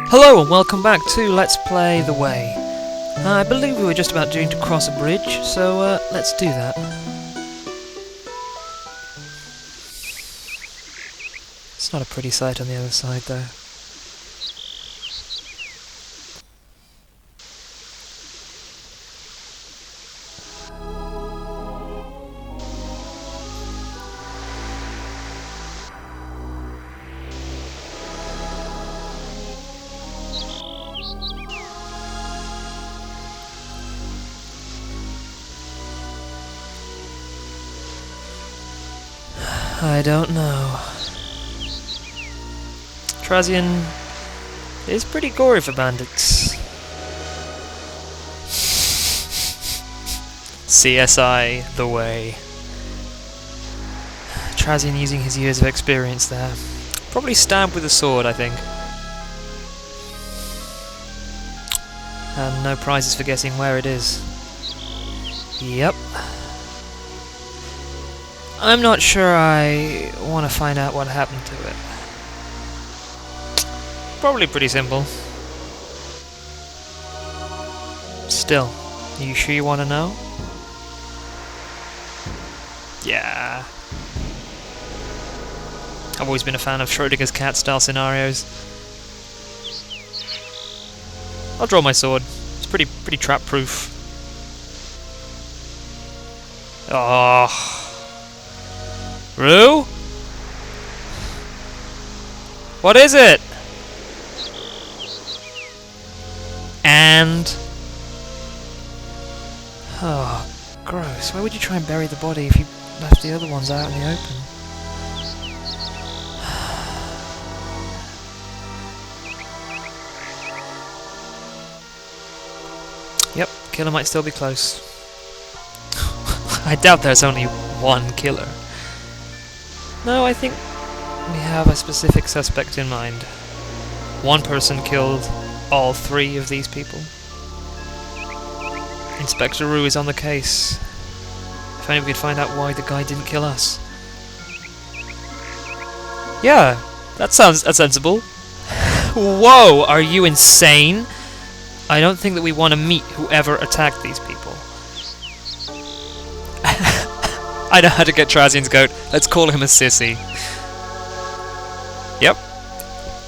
Hello and welcome back to Let's Play The Way. I believe we were just about due to cross a bridge, so let's do that. It's not a pretty sight on the other side though. I don't know. Trazian is pretty gory for bandits. CSI The Way. Trazian using his years of experience there. Probably stabbed with a sword, I think. And no prizes for guessing where it is. Yep. I'm not sure I want to find out what happened to it. Probably pretty simple. Still, you sure you want to know? Yeah. I've always been a fan of Schrodinger's cat style scenarios. I'll draw my sword. It's pretty trap proof. Oh. Rue? What is it? And... oh, gross. Why would you try and bury the body if you left the other ones out in the open? Yep, killer might still be close. I doubt there's only one killer. No, I think we have a specific suspect in mind. One person killed all three of these people. Inspector Rue is on the case. If only we could find out why the guy didn't kill us. Yeah, that sounds sensible. Whoa, are you insane? I don't think that we want to meet whoever attacked these people. I know how to get Trazian's goat. Let's call him a sissy. Yep.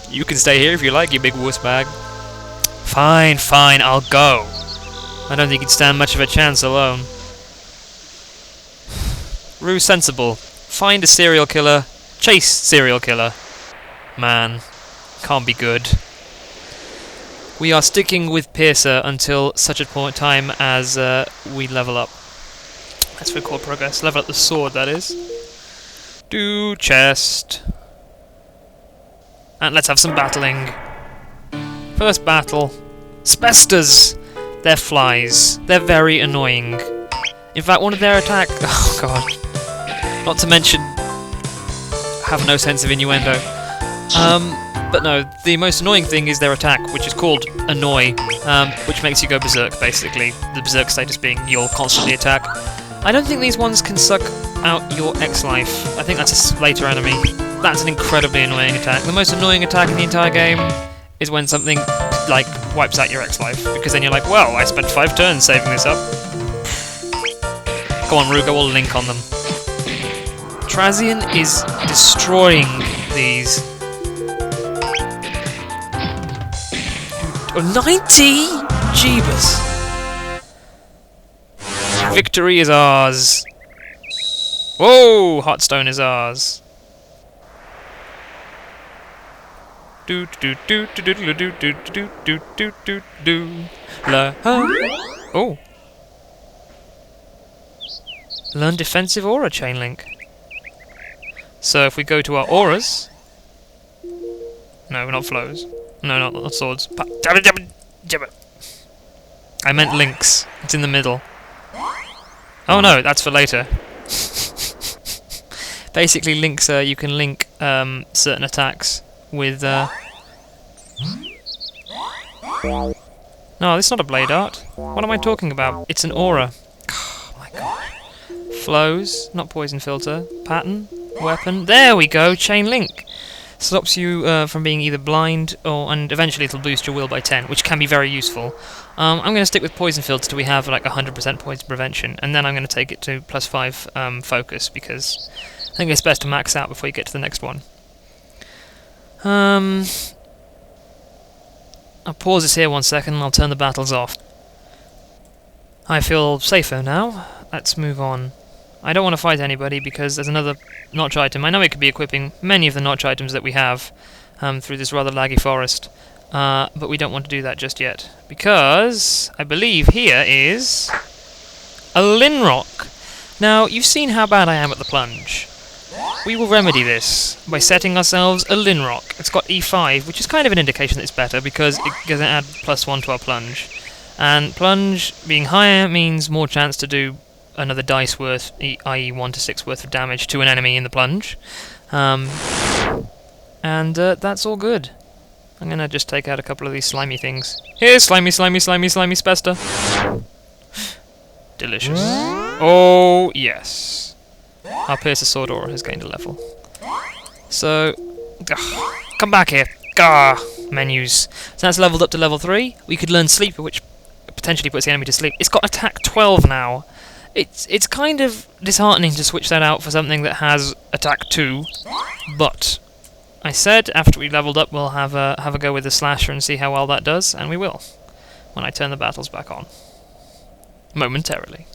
You can stay here if you like, you big wuss bag. Fine, fine, I'll go. I don't think you'd stand much of a chance alone. Rue sensible. Find a serial killer. Chase serial killer. Man. Can't be good. We are sticking with Piercer until such a point in time as we level up. Let's record progress. Level up the sword, that is. Do chest. And let's have some battling. First battle. Spesters! They're flies. They're very annoying. In fact, one of their attack... oh god. Not to mention... have no sense of innuendo. But no, the most annoying thing is their attack, which is called Annoy, which makes you go berserk, basically. The berserk status being you'll constantly attack. I don't think these ones can suck out your X-Life. I think that's a later enemy. That's an incredibly annoying attack. The most annoying attack in the entire game is when something, like, wipes out your X-Life. Because then you're like, well, I spent 5 turns saving this up. Go on, Rue, go all link on them. Trazian is destroying these. 90? Jeebus. Victory is ours. Whoa, Hotstone is ours. Do do do do do do do do do do do do do la ha. Oh. Learn defensive aura chain link. So if we go to our auras. No, not flows. No, not swords. I meant links. It's in the middle. Oh no, that's for later. Basically, links. You can link certain attacks with. No, this is not a blade art. What am I talking about? It's an aura. Oh my god. Flows, not poison filter. Pattern, weapon. There we go. Chain link. stops you from being either blind, and eventually it'll boost your will by 10, which can be very useful. I'm going to stick with poison fields till we have like 100% poison prevention, and then I'm going to take it to +5 focus, because I think it's best to max out before you get to the next one. I'll pause this here 1 second and I'll turn the battles off. I feel safer now. Let's move on. I don't want to fight anybody because there's another notch item. I know we could be equipping many of the notch items that we have through this rather laggy forest, but we don't want to do that just yet, because I believe here is a Linrock. Now, you've seen how bad I am at the plunge. We will remedy this by setting ourselves a Linrock. It's got E5, which is kind of an indication that it's better, because it doesn't add +1 to our plunge. And plunge being higher means more chance to do another dice worth, i.e. 1 to 6 worth of damage to an enemy in the plunge. That's all good. I'm gonna just take out a couple of these slimy things. Here's slimy, slimy, slimy, slimy Spester. Delicious. Oh, yes. Our Piercer Sword aura has gained a level. So, come back here. Menus. So that's leveled up to level 3. We could learn Sleeper, which potentially puts the enemy to sleep. It's got attack 12 now. It's kind of disheartening to switch that out for something that has attack 2, but I said after we leveled up we'll have a go with the slasher and see how well that does, and we will when I turn the battles back on momentarily.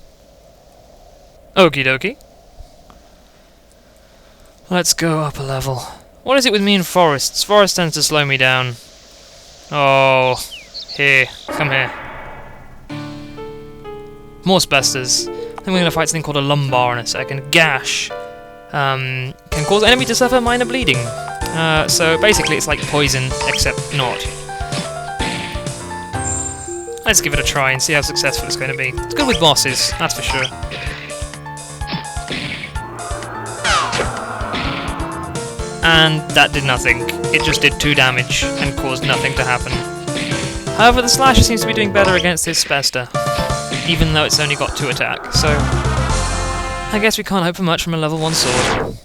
Okie dokie. Let's go up a level. What is it with me and forests? Forest tends to slow me down. Oh, here, come here. More Spesters. I think we're going to fight something called a lumbar in a second. Gash can cause enemy to suffer minor bleeding. So basically it's like poison, except not. Let's give it a try and see how successful it's going to be. It's good with bosses, that's for sure. And that did nothing. It just did 2 damage and caused nothing to happen. However, the slasher seems to be doing better against this Spester, even though it's only got 2 attack, so I guess we can't hope for much from a level 1 sword.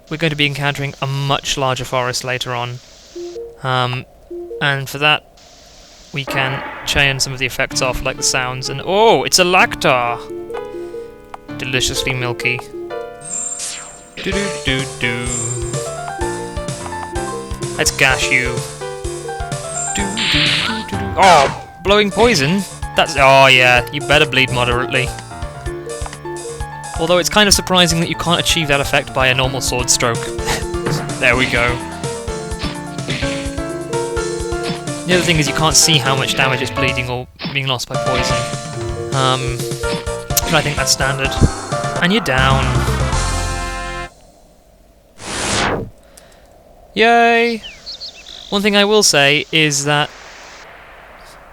We're going to be encountering a much larger forest later on, and for that we can chain some of the effects off, like the sounds, and oh, it's a Lactar! Deliciously milky. Let's gash you. Oh, blowing poison? That's... oh yeah, you better bleed moderately. Although it's kind of surprising that you can't achieve that effect by a normal sword stroke. There we go. The other thing is you can't see how much damage it's bleeding or being lost by poison. But I think that's standard. And you're down. Yay! One thing I will say is that...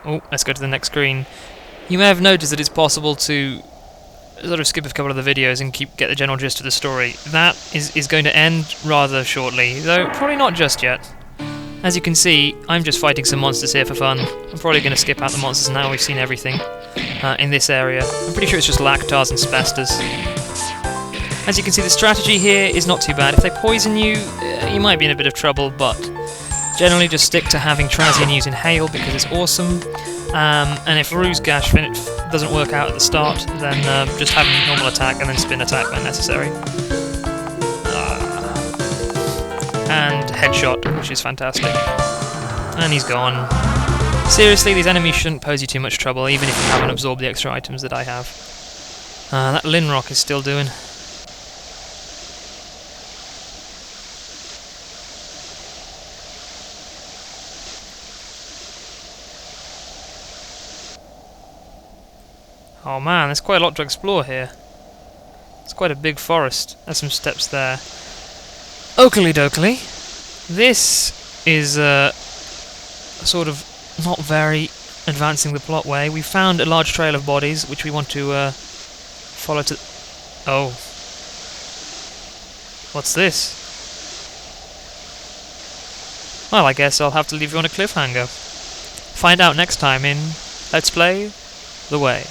oh, let's go to the next screen. You may have noticed that it's possible to sort of skip a couple of the videos and get the general gist of the story. That is going to end rather shortly, though probably not just yet. As you can see, I'm just fighting some monsters here for fun. I'm probably going to skip out the monsters now we've seen everything in this area. I'm pretty sure it's just Lactars and Spesters. As you can see, the strategy here is not too bad. If they poison you, you might be in a bit of trouble, but generally just stick to having Trazian use Inhale because it's awesome. And if Ruse Gash doesn't work out at the start, then just have normal attack and then spin attack when necessary. And Headshot, which is fantastic. And he's gone. Seriously, these enemies shouldn't pose you too much trouble, even if you haven't absorbed the extra items that I have. That Linrock is still doing. Oh man, there's quite a lot to explore here. It's quite a big forest. There's some steps there. Oakley dokley. This is sort of not very advancing the plot way. We found a large trail of bodies which we want to follow to... oh. What's this? Well, I guess I'll have to leave you on a cliffhanger. Find out next time in Let's Play The Way.